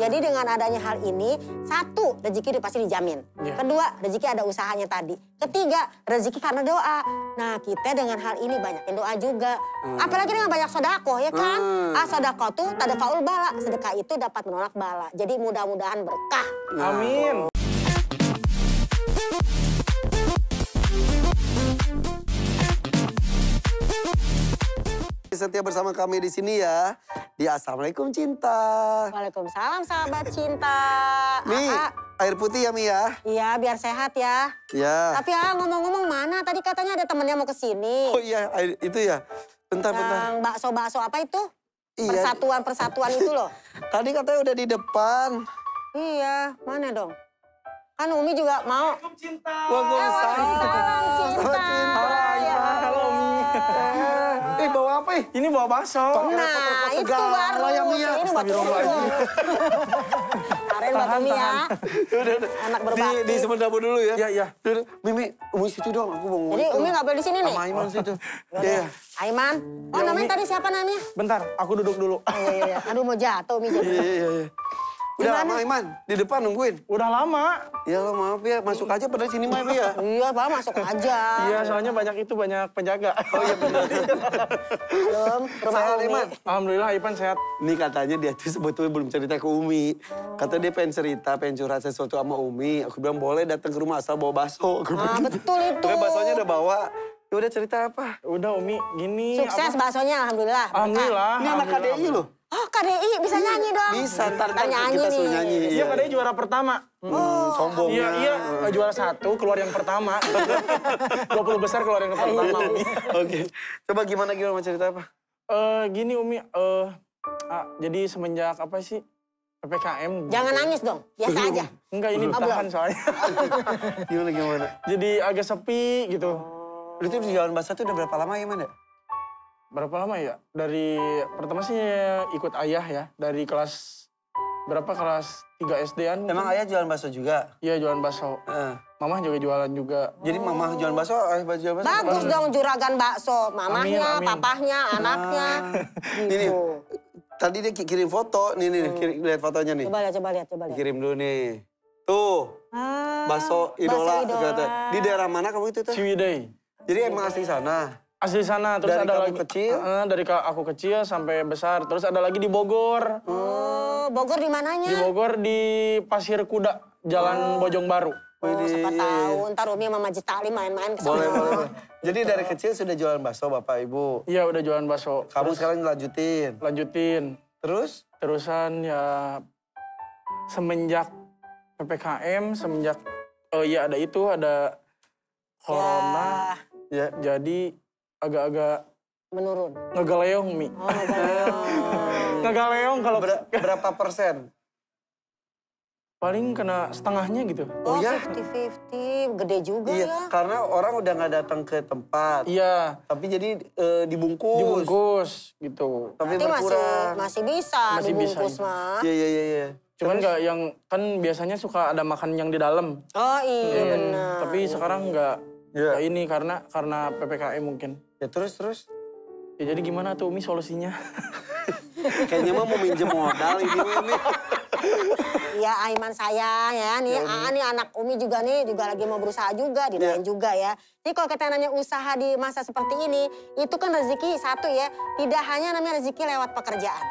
Jadi dengan adanya hal ini, satu, rezeki udah pasti dijamin. Kedua, rezeki ada usahanya tadi. Ketiga, rezeki karena doa. Nah, kita dengan hal ini banyakin doa juga. Apalagi dengan banyak sedekah, ya kan? Sedekah tuh tadfaul bala. Sedekah itu dapat menolak bala. Jadi mudah-mudahan berkah. Amin. Setia bersama kami di sini ya. Di Assalamualaikum Cinta. Waalaikumsalam sahabat cinta. Mi, air putih ya Mi ya? Iya, biar sehat ya. Ya. Tapi ngomong-ngomong mana? Tadi katanya ada temennya mau kesini. Oh iya, air itu ya. Bentar. Yang bakso-bakso apa itu? Iya. Persatuan itu loh. Tadi katanya udah di depan. Iya, mana dong? Kan Umi juga mau. Assalamualaikum Cinta. Waalaikumsalam. Salam cinta. Cinta. Halo Umi. Bawa apa nih? Ini bawa bakso. Nah, itu baru. ya Mi ya. Ini buat Umi. Karen buat Umi ya. Udah. Anak berbakti. Di sebelah dapur dulu ya. Iya. Udah. Mimi, Umi situ dong. Aku mau ngomong Jadi itu. Umi nggak boleh di sini nih? Sama Aiman situ. Iya. Aiman. Oh, Ya, namanya Umi. tadi siapa namanya? Bentar, aku duduk dulu. Iya. Aduh, mau jatuh Umi jadi. Iya. Udah Gimana? lama Aiman, di depan nungguin. Udah lama. Ya lo maaf ya, masuk aja pada sini mah ya. Iya, Pak, masuk aja. Iya, soalnya banyak penjaga. Oh iya benar. Belum, rumah Sehat, Umi. Aiman? Alhamdulillah Ipan sehat. Ini katanya dia tuh sebetulnya belum cerita ke Umi. Kata dia pengen cerita, pengen curhat sesuatu sama Umi. Aku bilang boleh datang ke rumah asal bawa bakso. Betul itu. Oke, baksonya udah bawa. Ya udah cerita apa? Udah Umi, gini. Sukses baksonya, alhamdulillah. Alhamdulillah. Ini anak KDI loh. Oh, KDI bisa nyanyi dong. Bisa, ntar nyanyi kita nih. suruh nyanyi. Iya, padahal juara pertama. Sombong Iya, juara 1, keluar yang pertama. 20 besar keluar yang pertama, Umi. Oke, coba gimana mau cerita apa? Gini Umi, jadi semenjak apa sih? PPKM. Jangan nangis dong, biasa aja. Enggak, ini ditahan soalnya. Gimana? Jadi agak sepi gitu. Itu di Jalan Basah tuh udah berapa lama ya, Man? Berapa lama ya? Dari pertama sih ikut ayah ya. Dari kelas 3 SD-an. Emang ayah jualan bakso juga? Iya, jualan bakso. Mamah juga jualan juga. Jadi mama jualan bakso, ayah jualan bakso? Bagus dong juragan bakso. Mamahnya, Amin. papahnya, anaknya. Ini, Gitu. tadi dia kirim foto. Nih, lihat fotonya nih. Coba lihat. Kirim dulu nih. Tuh, bakso idola. Kata. Di daerah mana kamu itu tuh? Ciwidey. Jadi emang asli sana? Asli sana, terus Dari ada kamu lagi kecil? dari aku kecil sampai besar. Terus ada lagi di Bogor. Oh, Bogor di mananya? Di Bogor di Pasir Kuda, Jalan Bojong Baru. Oh, siapa tahu. Ntar Umi sama Majid Taklim main-main ke sana. Boleh. Jadi dari kecil sudah jualan bakso Bapak Ibu? Iya, udah jualan bakso. Kamu Terus sekarang lanjutin? lanjutin. Terus? Terusan ya semenjak PPKM, ada corona. Ya. Jadi agak-agak Menurun. ngegaleong, Mi. Oh, Ngegaleong kalau Berapa persen? paling kena setengahnya gitu. Oh, ya? 50-50. Gede juga Iya, ya. karena orang udah nggak datang ke tempat. Iya, Tapi jadi dibungkus. dibungkus gitu. Tapi Nanti berkurang. masih bisa Masih bisa, dibungkus mah. Iya. Cuman nggak yang, kan biasanya suka ada makan yang di dalam. Oh iya benar. Tapi sekarang nggak Iya. ini karena PPKM mungkin. Ya terus? Ya jadi gimana tuh Umi solusinya? Kayaknya mah mau minjem modal ini. Iya Aiman sayang ya. Nih nih anak Umi juga lagi mau berusaha juga, didoain juga ya. Jadi kalau kita nanya usaha di masa seperti ini, itu kan rezeki satu ya. Tidak hanya namanya rezeki lewat pekerjaan.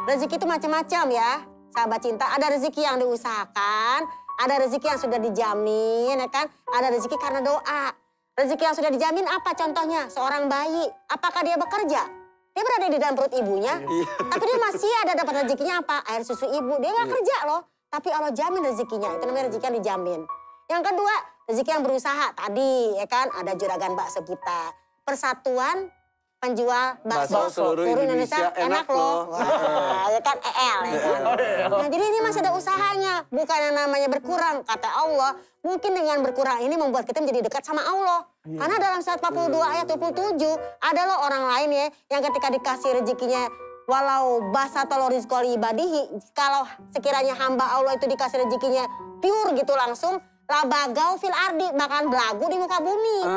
Rezeki itu macam-macam ya. Sahabat cinta, ada rezeki yang diusahakan, ada rezeki yang sudah dijamin, ya kan? Ada rezeki karena doa. Rezeki yang sudah dijamin apa contohnya? Seorang bayi, apakah dia bekerja? Dia berada di dalam perut ibunya, tapi dia masih ada dapat rezekinya apa? Air susu ibu. Dia nggak kerja loh, tapi Allah jamin rezekinya. Itu namanya rezeki yang dijamin. Yang kedua, rezeki yang berusaha. Tadi ya kan ada juragan bakso kita. Persatuan penjual bakso seluruh Indonesia enak loh. Wah, ya kan EL ya kan. Nah, jadi ini masih ada usahanya, bukan yang namanya berkurang. Kata Allah, mungkin dengan berkurang ini membuat kita menjadi dekat sama Allah. Karena dalam surat 42 ayat 27, ada loh orang lain ya yang ketika dikasih rezekinya walau basatol rizqo li ibadihi, kalau sekiranya hamba Allah itu dikasih rezekinya pure gitu langsung, labagau fil ardi, bahkan belagu di muka bumi.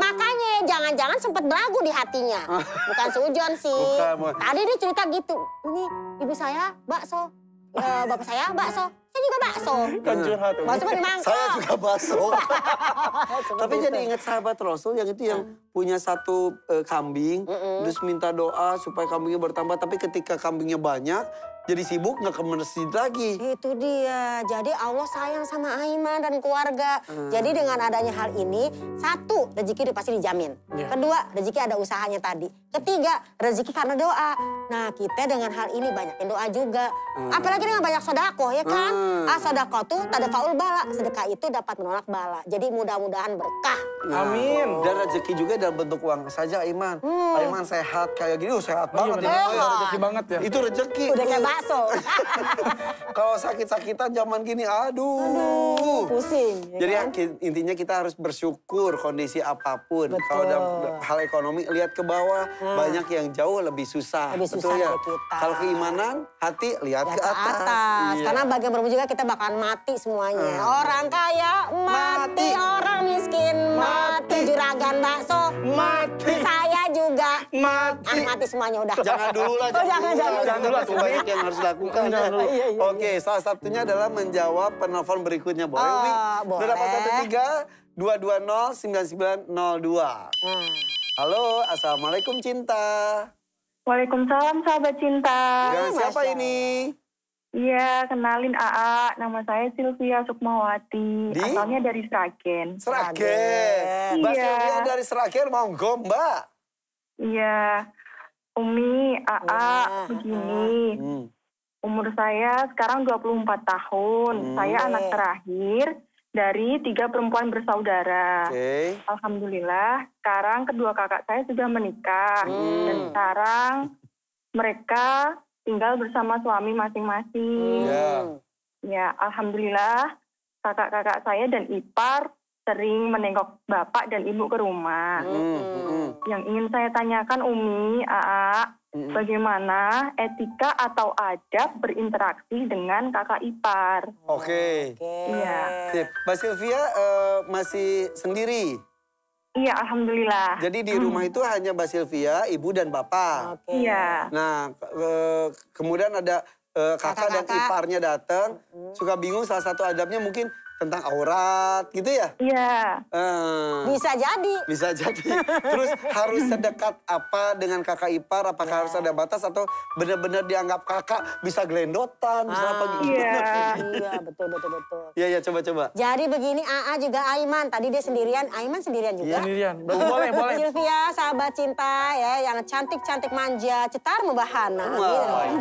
Makanya jangan-jangan sempat belagu di hatinya. Bukan seujon sih. Bukan. Tadi dia cerita gitu, ini ibu saya bakso. bapak saya bakso. Saya juga bakso. Kan curhat. Umi. Bakso di mangkok. Saya juga bakso. Tapi Seperti jadi itu. ingat sahabat Rasul yang itu yang punya satu kambing, terus minta doa supaya kambingnya bertambah. Tapi ketika kambingnya banyak, jadi sibuk nggak ke masjid lagi. Itu dia. Jadi Allah sayang sama Aiman dan keluarga. Jadi dengan adanya hal ini, satu, rezeki pasti dijamin. Iya. Kedua, rezeki ada usahanya tadi. Ketiga, rezeki karena doa. Nah, kita dengan hal ini banyakin doa juga. Apalagi dengan banyak sodakoh, ya kan? Sodakoh tuh tadafaul bala. Sedekah itu dapat menolak bala. Jadi mudah-mudahan berkah. Amin. Dan rezeki juga dalam bentuk uang saja, Aiman. Aiman sehat kayak gini, sehat Oh, iya banget. benar. ya. Oh, rezeki banget ya. Itu rezeki. Udah kayak bakso. Kalau sakit-sakitan zaman gini, aduh. Pusing. Ya Jadi kan? intinya kita harus bersyukur kondisi apapun. Betul. Kalau dalam hal ekonomi, lihat ke bawah, banyak yang jauh lebih susah. Lebih susah Betul ya? dari kita. Kalau keimanan, hati lihat Ya, ke atas. Iya. Karena bagian berumur juga kita bakalan mati semuanya. Orang kaya mati, orang miskin mati, juragan bakso Mati. saya juga Mati. mati semuanya udah. Jangan dulu lah, Oh, jangan dulu. dulu. Itu banyak yang harus dilakukan. Jangan dulu. Iya, iya, Oke, salah satunya adalah menjawab penelpon berikutnya. Boleh, Oh, Umi? boleh. 0813-220-9902. Halo, Assalamualaikum Cinta. Waalaikumsalam sahabat cinta. Dengan siapa Masya ini? Iya, kenalin AA. Nama saya Sylvia Sukmawati. Di? Asalnya dari Sragen. Sragen. Mbak Iya. Sylvia dari Sragen, monggo Mbak. Iya. Umi, AA, Ya. begini. Hmm. Umur saya sekarang 24 tahun. Saya anak terakhir dari 3 perempuan bersaudara. Oke. Alhamdulillah, sekarang kedua kakak saya sudah menikah. Dan sekarang mereka tinggal bersama suami masing-masing. Ya. Ya, alhamdulillah kakak-kakak saya dan ipar sering menengok bapak dan ibu ke rumah. Yang ingin saya tanyakan Umi, AA, bagaimana etika atau adab berinteraksi dengan kakak ipar? Oke. Iya. Sip. Mbak Sylvia masih sendiri. Iya, alhamdulillah. Jadi di rumah itu hanya Mbak Sylvia, ibu dan bapak. Oke. Iya. Nah, kemudian ada kakak dan Kakak-kakak. iparnya datang, suka bingung salah satu adabnya mungkin tentang aurat gitu ya. Iya. Bisa jadi. Bisa jadi. Terus harus sedekat apa dengan kakak ipar? Apakah harus ada batas atau benar-benar dianggap kakak bisa gelendotan, bisa apa gitu? Iya. Iya, betul. Iya, iya, coba-coba. Jadi begini AA juga Aiman. Tadi dia sendirian, Aiman sendirian juga. Sendirian. Boleh, boleh. Sylvia, sahabat cinta ya, yang cantik-cantik manja, cetar membahana.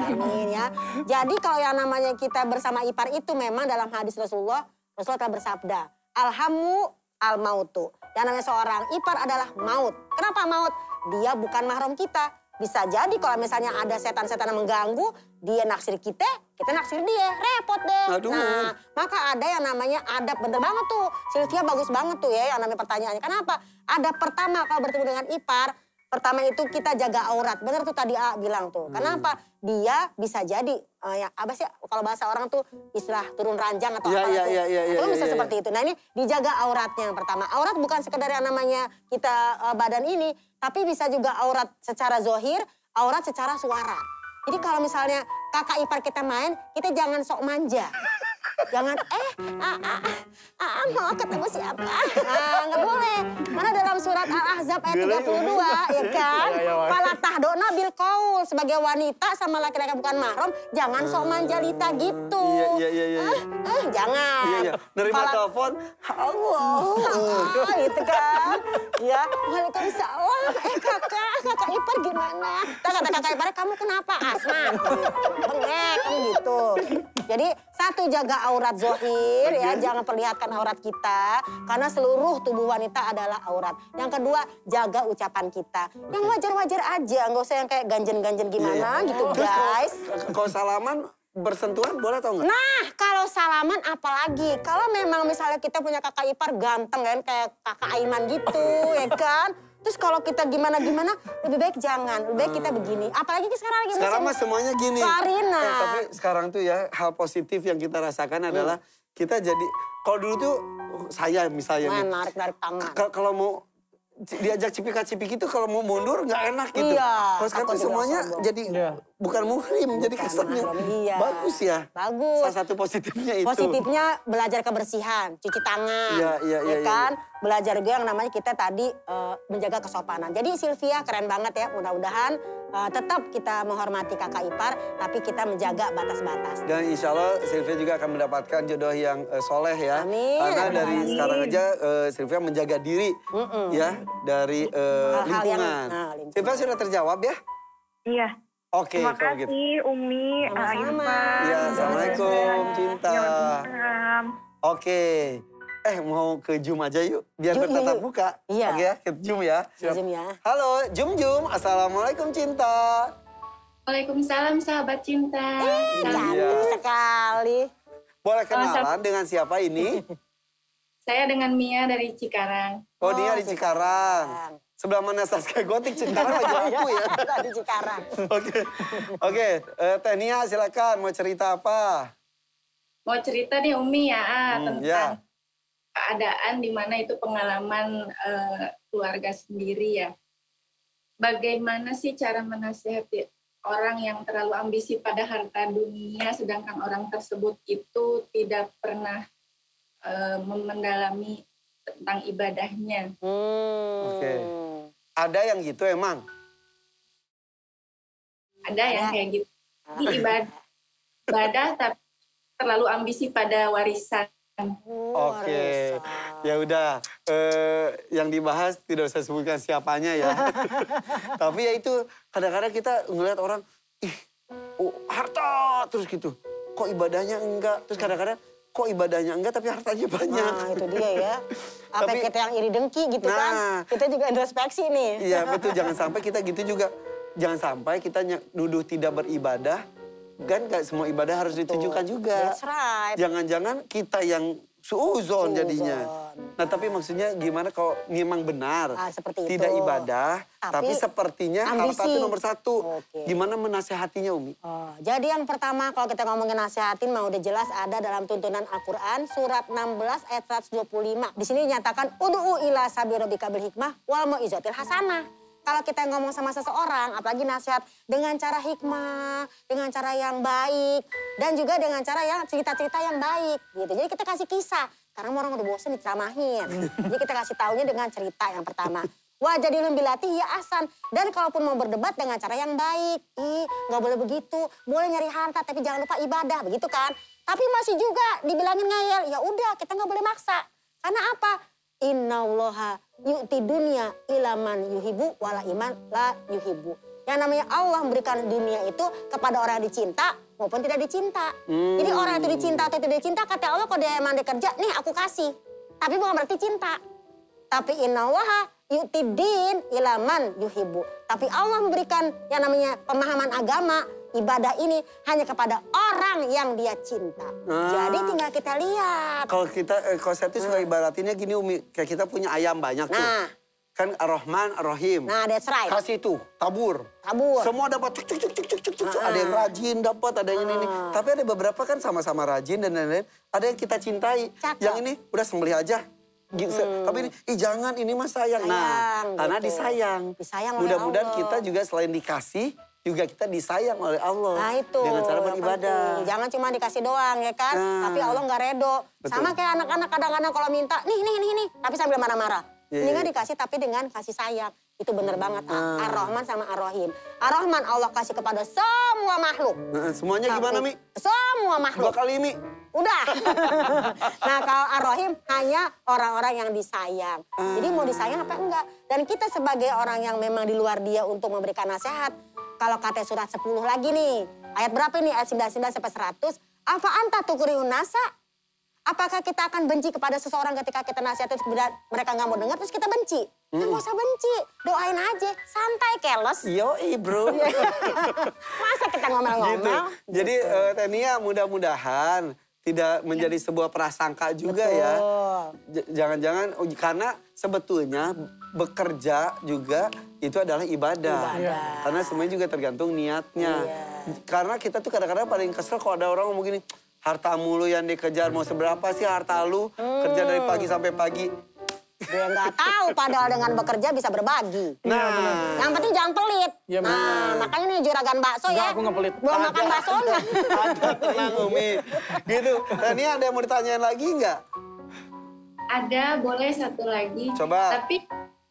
Amin ya. Jadi kalau yang namanya kita bersama ipar itu memang dalam hadis Rasulullah telah bersabda, alhamu al mautu. Yang namanya seorang ipar adalah maut. Kenapa maut? Dia bukan mahram kita. Bisa jadi kalau misalnya ada setan-setan yang mengganggu, dia naksir kita naksir dia. Repot deh. Aduh. Nah, maka ada yang namanya adab. Bener banget tuh. Sylvia bagus banget tuh ya yang namanya pertanyaannya. Kenapa? Adab pertama kalau bertemu dengan ipar, pertama itu kita jaga aurat. Bener tuh tadi A bilang tuh. Kenapa? Dia bisa jadi, ya apa sih kalau bahasa orang tuh istilah turun ranjang atau Iya, apa iya, tuh. iya, iya, Itu iya, bisa iya. seperti itu. Nah ini dijaga auratnya yang pertama. Aurat bukan sekedar yang namanya kita badan ini, tapi bisa juga aurat secara zohir, aurat secara suara. Jadi kalau misalnya kakak ipar kita main, kita jangan sok manja. Jangan, mau ketemu siapa? Nah, nggak boleh. Karena dalam surat Al-Ahzab ayat 32, ya kan? Iya, iya, Fala tahdona bil qaul. Sebagai wanita sama laki-laki bukan mahram, jangan sok manjalita gitu. Iya. Jangan. Iya. Nerima Fala- telepon, Allah. gitu kan. Ya, waalaikumsalam. Kakak ipar gimana? Kata kakak ipar, kamu kenapa? Asma. Bengek, kan gitu. Jadi satu, jaga aurat zohir ya, jangan perlihatkan aurat kita. Karena seluruh tubuh wanita adalah aurat. Yang kedua, jaga ucapan kita. Yang wajar-wajar aja, nggak usah yang kayak ganjen-ganjen gimana gitu guys. Kalau salaman bersentuhan boleh atau enggak? Nah, kalau salaman apalagi. Kalau memang misalnya kita punya kakak ipar ganteng kan, kayak kakak Aiman gitu, ya kan? Terus kalau kita gimana-gimana, lebih baik jangan. Lebih baik kita begini. Apalagi sekarang lagi Sekarang mah musim semuanya gini. Farina. Tapi sekarang tuh ya, hal positif yang kita rasakan adalah kita jadi, kalau dulu tuh saya misalnya nih, narik-narik tangan. kalau mau diajak cipika-cipiki itu kalau mau mundur nggak enak gitu. Iya, Kalau sekarang takut tuh semuanya dibilang sombong. jadi bukan muhrim, jadi Bukan kesannya mahram, iya. bagus ya. Bagus. Salah satu positifnya itu. Positifnya belajar kebersihan, cuci tangan, Iya, ya kan? Belajar juga yang namanya kita tadi menjaga kesopanan. Jadi Sylvia keren banget ya, mudah-mudahan tetap kita menghormati kakak ipar, tapi kita menjaga batas-batas. Dan insya Allah Sylvia juga akan mendapatkan jodoh yang soleh ya. Amin. Karena dari Amin. sekarang aja Sylvia menjaga diri ya dari Hal-hal yang, lingkungan. lingkungan. Sylvia sudah terjawab ya? Iya. Oke, Terima kalau gitu. kasih Umi, Sama-sama. Irfan. Ya, Assalamualaikum, Cinta. Ya, Waalaikumsalam. Oke. Mau ke Jum aja yuk, biar Yuk, bertatap yuk. muka. Iya. Oke ya, ke Jum ya. Zoom ya. Halo, Jum. Assalamualaikum, Cinta. Waalaikumsalam sahabat cinta. Cantik sekali. Boleh kenalan dengan siapa ini? Saya dengan Mia dari Cikarang. Oh, dia di Cikarang. Sebelah mana Saskia Gotik, Cikarang lagi laku ya. Di Cikarang. Oke. Teh Nia silakan, mau cerita apa? Mau cerita nih Umi ya tentang ya. keadaan di mana itu pengalaman keluarga sendiri ya. Bagaimana sih cara menasihati orang yang terlalu ambisi pada harta dunia, sedangkan orang tersebut itu tidak pernah mendalami tentang ibadahnya. Oke. Ada yang gitu emang? Ada yang kayak gitu. Di ibadah tapi terlalu ambisi pada warisan. Oke. Ya udah, yang dibahas tidak usah sebutkan siapanya ya. Tapi ya itu kadang-kadang kita ngeliat orang, harta terus gitu. Kok ibadahnya enggak? Terus kadang-kadang kok ibadahnya enggak tapi hartanya banyak. Nah itu dia ya. Apa Tapi- kita yang iri dengki gitu kan. Kita juga introspeksi nih. Iya betul, jangan sampai kita gitu juga. Jangan sampai kita nuduh tidak beribadah. Kan gak semua ibadah harus ditujukan juga. That's right. Jangan-jangan kita yang suuzon jadinya. Nah tapi maksudnya gimana kalau memang benar. Seperti itu. Tidak ibadah, tapi sepertinya harta itu ambisi. nomor satu. Oke. Gimana menasehatinya Umi? Oh, jadi yang pertama kalau kita ngomongin nasihatin mah udah jelas ada dalam tuntunan Al-Quran surat 16 ayat 125. Di sini dinyatakan ud'u ila sabili rabbika bil hikmah wal mau'izatil hasanah. Kalau kita ngomong sama seseorang, apalagi nasihat dengan cara hikmah, dengan cara yang baik, dan juga dengan cara yang cerita-cerita yang baik, gitu. Jadi kita kasih kisah, karena orang udah bosan diceramahin. Jadi kita kasih taunya dengan cerita yang pertama. Wajadilhum billati hiya ahsan. Dan kalaupun mau berdebat dengan cara yang baik, nggak boleh begitu, boleh nyari harta tapi jangan lupa ibadah, begitu kan? Tapi masih juga dibilangin ngeyel, ya udah kita nggak boleh maksa. Karena apa? Innallaha yu'ti dunya ilaman yuhibu wala iman la yuhibu. Yang namanya Allah memberikan dunia itu kepada orang yang dicinta maupun tidak dicinta. Jadi orang itu dicinta atau tidak dicinta, kata Allah kalau dia emang dikerja, nih aku kasih. Tapi bukan berarti cinta. Tapi innallaha yu'ti din ilaman yuhibu. Tapi Allah memberikan yang namanya pemahaman agama, ibadah ini hanya kepada orang yang dia cinta. Jadi tinggal kita lihat. Kalau saya tuh suka ibaratinnya gini Umi, kayak kita punya ayam banyak tuh. Nah. Kan Ar-Rahman, Ar-Rahim. Nah, that's right. Kasih tuh, tabur. Tabur. Semua dapat cuk. Ada yang rajin dapat, ada yang ini. Tapi ada beberapa kan sama-sama rajin dan lain-lain. Ada yang kita cintai. Cakep. Yang ini udah sembelih aja. Gitu. Tapi ini, jangan ini mah sayang. Nah, karena gitu. disayang. Disayang oleh Mudah-mudahan Allah. kita juga selain dikasih, juga kita disayang oleh Allah. Nah itu. Dengan cara yang beribadah. penting. Jangan cuma dikasih doang ya kan. Tapi Allah nggak redo. Betul. Sama kayak anak-anak kadang-kadang kalau minta, nih. Tapi sambil marah-marah. Iya, Mendingan iya. dikasih tapi dengan kasih sayang. Itu bener banget. Ar-Rahman sama Ar-Rahim. Ar-Rahman Allah kasih kepada semua makhluk. Semuanya gimana Mi? Semua 2 makhluk. kali Mi. Udah. Nah kalau Ar-Rahim hanya orang-orang yang disayang. Jadi mau disayang apa enggak. Dan kita sebagai orang yang memang di luar dia untuk memberikan nasihat. Kalau kata surat 10 lagi nih. Ayat berapa nih? Ayat 99 sampai 100. Afa anta tukurihun nasa? Apakah kita akan benci kepada seseorang ketika kita nasihatin mereka nggak mau dengar terus kita benci? Nggak usah benci. Doain aja. Santai keles. Yoi bro. Masa kita ngomel-ngomel? Gitu. Jadi Tania mudah-mudahan tidak menjadi sebuah prasangka juga ya. Jangan-jangan karena sebetulnya bekerja juga itu adalah ibadah. Karena semuanya juga tergantung niatnya. Karena kita tuh kadang-kadang paling kesel kalau ada orang ngomong gini, harta mulu yang dikejar, mau seberapa sih harta lu? Kerja dari pagi sampai pagi. Dia nggak tahu padahal dengan bekerja bisa berbagi. Nah, Yang penting jangan pelit. Iya, benar. Nah, makanya nih juragan bakso Enggak, ya. aku nggak pelit. Belum makan baksonya. ada tenang Umi. Gitu. Tania ada yang mau ditanyain lagi nggak? Ada, boleh satu lagi. Coba. Tapi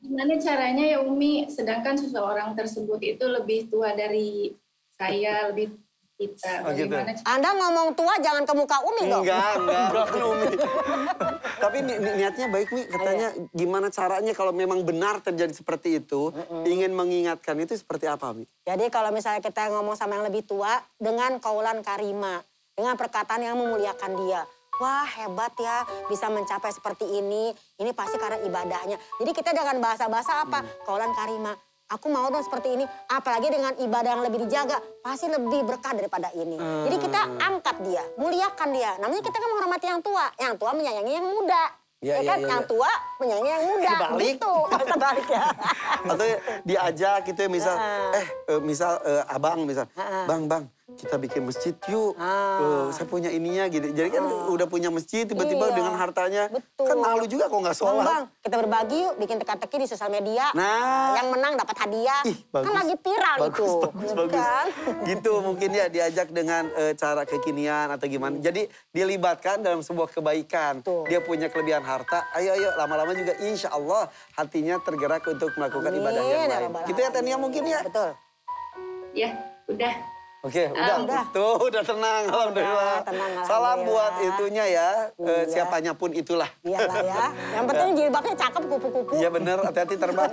gimana caranya ya Umi, sedangkan seseorang tersebut itu lebih tua dari saya, lebih kita. Oh, gitu. Bagaimana Anda ngomong tua jangan ke muka Umi dong. Enggak Umi. Tapi niatnya baik Mi, katanya gimana caranya kalau memang benar terjadi seperti itu, ingin mengingatkan itu seperti apa Mi? Jadi kalau misalnya kita ngomong sama yang lebih tua dengan kaulan karima, dengan perkataan yang memuliakan dia. Wah hebat ya bisa mencapai seperti ini pasti karena ibadahnya. Jadi kita dengan bahasa-bahasa apa? Kaulan karima. Aku mau dong seperti ini, apalagi dengan ibadah yang lebih dijaga, pasti lebih berkah daripada ini. Jadi kita angkat dia, muliakan dia. Namanya kita kan menghormati yang tua menyayangi yang muda. Ya, kan ya. yang tua menyayangi yang muda. Kebalik. Gitu, kebalik ya. Atau diajak gitu ya misal, misal abang misal, bang kita bikin masjid yuk. Saya punya ininya gitu. Jadi kan udah punya masjid tiba-tiba Iya. dengan hartanya. Betul. Kan malu juga kok nggak sholat. Bang, kita berbagi yuk, bikin teka-teki di sosial media. Nah. Yang menang dapat hadiah. Ih, bagus. Kan lagi viral itu. Bagus. Kan? Gitu mungkin ya diajak dengan cara kekinian atau gimana. Jadi dilibatkan dalam sebuah kebaikan. Betul. Dia punya kelebihan harta. Ayo lama-lama juga insya Allah hatinya tergerak untuk melakukan Amin, ibadah yang ya lain. Rabbal Gitu ya Tania mungkin ya. Betul. Ya, udah. Oke, udah. Tuh, udah tenang. Alhamdulillah. tenang, Salam alhamdulillah. buat itunya ya. Iya. Siapanya pun itulah. Iyalah ya. Yang penting jilbabnya cakep kupu-kupu. Iya bener, hati-hati terbang.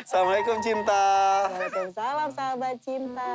Assalamualaikum cinta. Waalaikumsalam sahabat cinta.